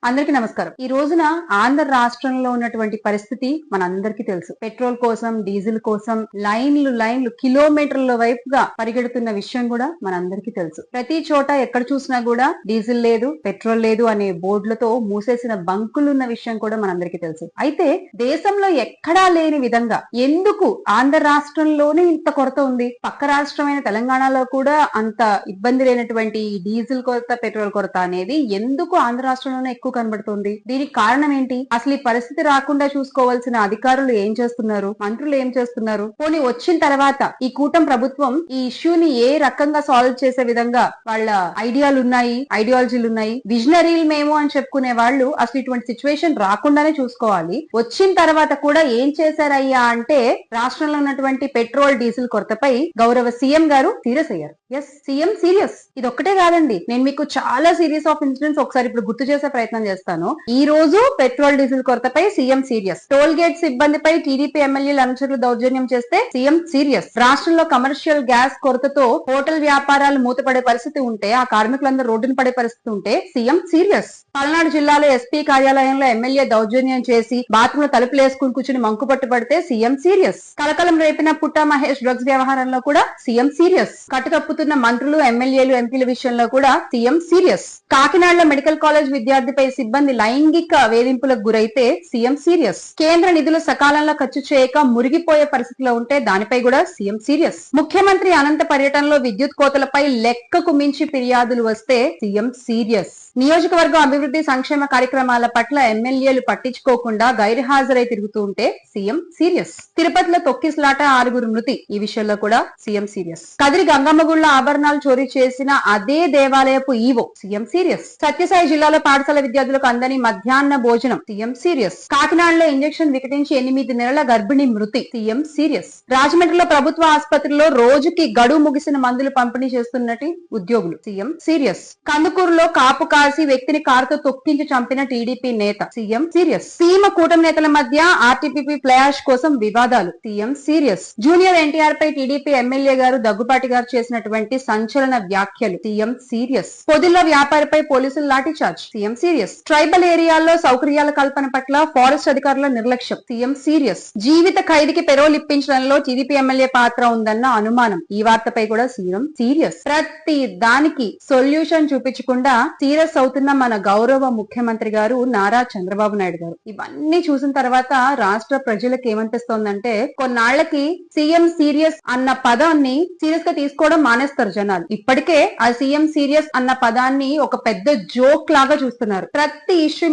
అందరికీ నమస్కారం. ఈ రోజున ఆంధ్ర రాష్ట్రంలో ఉన్నటువంటి పరిస్థితి మనందరికీ తెలుసు. పెట్రోల్ కోసం, డీజిల్ కోసం లైన్లు కిలోమీటర్ల వైపుగా పరిగెడుతున్న విషయం కూడా మనందరికీ తెలుసు. ప్రతి చోట ఎక్కడ చూసినా కూడా డీజిల్ లేదు, పెట్రోల్ లేదు అనే బోర్డులతో మూసేసిన బంకులు ఉన్న విషయం కూడా మనందరికీ తెలుసు. అయితే దేశంలో ఎక్కడా లేని విధంగా ఎందుకు ఆంధ్ర రాష్ట్రంలోనే ఇంత కొరత ఉంది? పక్క రాష్ట్రమైన తెలంగాణలో కూడా అంత ఇబ్బంది లేనటువంటి డీజిల్ కొరత, పెట్రోల్ కొరత అనేది ఎందుకు ఆంధ్ర రాష్ట్రంలోనే ఎక్కువ కనబడుతుంది? దీనికి కారణం ఏంటి? అసలు ఈ పరిస్థితి రాకుండా చూసుకోవాల్సిన అధికారులు ఏం చేస్తున్నారు? మంత్రులు ఏం చేస్తున్నారు? పోనీ వచ్చిన తర్వాత ఈ కూటమి ప్రభుత్వం ఈ ఇష్యూని ఏ రకంగా సాల్వ్ చేసే విధంగా వాళ్ళ ఐడియాలజీలు ఉన్నాయి, విజనరీలు మేము అని చెప్పుకునే వాళ్ళు అసలు ఇటువంటి సిచ్యువేషన్ రాకుండానే చూసుకోవాలి. వచ్చిన తర్వాత కూడా ఏం చేశారయ్యా అంటే రాష్ట్రంలో ఉన్నటువంటి పెట్రోల్, డీజిల్ కొరతపై గౌరవ సీఎం గారు సీరియస్ అయ్యారు. Yes, CM serious. ఇది ఒక్కటే కాదండి, నేను మీకు చాలా సీరియస్ ఆఫ్ ఇన్సిడెంట్స్ ఒకసారి ఇప్పుడు గుర్తు చేసే ప్రయత్నం చేస్తాను. ఈ రోజు పెట్రోల్, డీజిల్ కొరతపై సీఎం సీరియస్. టోల్ గేట్ సిబ్బందిపై టీడీపీ ఎమ్మెల్యేలు అనుచరులు దౌర్జన్యం చేస్తే సీఎం సీరియస్. రాష్ట్రంలో కమర్షియల్ గ్యాస్ కొరతతో హోటల్ వ్యాపారాలు మూతపడే పరిస్థితి ఉంటే, ఆ కార్మికులందరూ రోడ్డున పడే పరిస్థితి ఉంటే సీఎం సీరియస్. పల్నాడు జిల్లాలో ఎస్పీ కార్యాలయంలో ఎమ్మెల్యే దౌర్జన్యం చేసి బాత్రూమ్ లో తలుపులు వేసుకుని కూర్చుని మంకు పట్టుబడితే సీఎం సీరియస్. కలకలం రేపిన పుట్టా మహేష్ డ్రగ్స్ వ్యవహారంలో కూడా సీఎం సీరియస్. కట్టుతప్పుతున్న మంత్రులు, ఎమ్మెల్యేలు, ఎంపీల విషయంలో కూడా సీఎం సీరియస్. కాకినాడలో మెడికల్ కాలేజ్ విద్యార్థిపై సిబ్బంది లైంగిక వేధింపులకు గురైతే సీఎం సీరియస్. కేంద్ర నిధులు సకాలంలో ఖర్చు చేయక మురిగిపోయే పరిస్థితిలో ఉంటే దానిపై కూడా సీఎం సీరియస్. ముఖ్యమంత్రి అనంత పర్యటనలో విద్యుత్ కోతలపై లెక్కకు మించి ఫిర్యాదులు వస్తే సీఎం సీరియస్. నియోజకవర్గం అభివృద్ధి సంక్షేమ కార్యక్రమాల పట్ల ఎమ్మెల్యేలు పట్టించుకోకుండా గైర్హాజరై తిరుగుతూ ఉంటే సీఎం సీరియస్. తిరుపతిలో తొక్కిసలాట, 6 మృతి, ఈ విషయంలో కూడా సీఎం సీరియస్. కదిరి గంగమ్మ గుళ్ళ ఆభరణాలు చోరీ చేసిన అదే దేవాలయపు ఈవో సీఎం సీరియస్. సత్యసాయి జిల్లాలో పాఠశాల విద్యార్థులకు అందని మధ్యాహ్న భోజనం సీఎం సీరియస్. కాకినాడలో ఇంజెక్షన్ వికటించి 8 నెలల గర్భిణి మృతి సీఎం సీరియస్. రాజమండ్రిలో ప్రభుత్వ ఆసుపత్రిలో రోజుకి గడువు ముగిసిన మందులు పంపిణీ చేస్తున్నట్టు ఉద్యోగులు సీఎం సీరియస్. కందుకూరులో కాపు కాసి వ్యక్తిని కారుతో తొక్కించి చంపిన టీడీపీ నేత సీఎం సీరియస్. సీమ కూటమి నేతల మధ్య ఆర్టీపీ ఫ్లాష్ కోసం వివాదాలు సీఎం సీరియస్. జూనియర్ ఎన్టీఆర్ పై టీడీపీ ఎమ్మెల్యే గారు దగ్గుపాటి గారు చేసినటువంటి సంచలన వ్యాఖ్యలు సీఎం సీరియస్. పొదిల్లో వ్యాపారిపై పోలీసులు lathi charge CM serious. Tribal ఏరియాల్లో సౌకర్యాల కల్పన పట్ల ఫారెస్ట్ అధికారుల నిర్లక్ష్యం సీఎం సీరియస్. జీవిత ఖైదీకి పెరోల్ ఇప్పించడంలో టీడీపీ ఎమ్మెల్యే పాత్ర ఉందన్న అనుమానం, ఈ వార్తపై కూడా సీఎం సీరియస్. ప్రతి దానికి సొల్యూషన్ చూపించకుండా సీరియస్ అవుతున్న మన గౌరవ ముఖ్యమంత్రి గారు నారా చంద్రబాబు నాయుడు గారు. ఇవన్నీ చూసిన తర్వాత రాష్ట్ర ప్రజలకు ఏమనిపిస్తోందంటే, కొన్నాళ్లకి సీఎం సీరియస్ అన్న పదాన్ని సీరియస్ గా తీసుకోవడం మానేస్తారు జనాలు. ఇప్పటికే ఆ సీఎం సీరియస్ అన్న పదాన్ని ఒక పెద్ద జోక్ లాగా చూస్తున్నారు. ప్రతి ఇష్యూ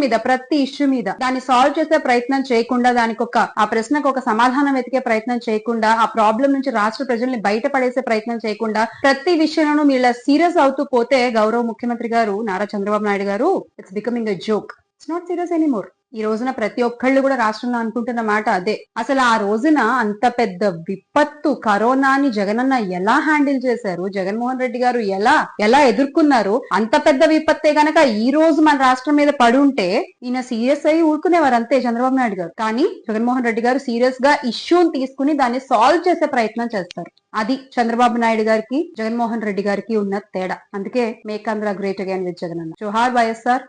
మీద దాన్ని సాల్వ్ చేసే ప్రయత్నం చేయకుండా, ఆ ప్రశ్నకు ఒక సమాధానం వెతికే ప్రయత్నం చేయకుండా, ఆ ప్రాబ్లం నుంచి రాష్ట్ర ప్రజల్ని బయటపడేసే ప్రయత్నం చేయకుండా ప్రతి విషయంలోనూ వీళ్ళ సీరియస్ అవుతూ పోతే గౌరవ ముఖ్యమంత్రి గారు నారా చంద్రబాబు నాయుడు గారు, it's becoming a joke. It's not serious anymore. ఈ రోజున ప్రతి ఒక్కళ్ళు కూడా రాష్ట్రంలో అనుకుంటున్న మాట అదే. అసలు ఆ రోజున అంత పెద్ద విపత్తు కరోనాని జగనన్న ఎలా హ్యాండిల్ చేశారు, జగన్మోహన్ రెడ్డి గారు ఎలా ఎదుర్కొన్నారు? అంత పెద్ద విపత్తే గనక ఈ రోజు మన రాష్ట్రం మీద పడి ఉంటే ఈయన సీరియస్ అయ్యి ఊరుకునేవారు అంతే చంద్రబాబు నాయుడు గారు. కానీ జగన్మోహన్ రెడ్డి గారు సీరియస్ గా ఇష్యూని తీసుకుని దాన్ని సాల్వ్ చేసే ప్రయత్నం చేస్తారు. అది చంద్రబాబు నాయుడు గారికి, జగన్మోహన్ రెడ్డి గారికి ఉన్న తేడా. అందుకే make Andhra great again with జగనన్న. జోహార్ వైఎస్ఆర్.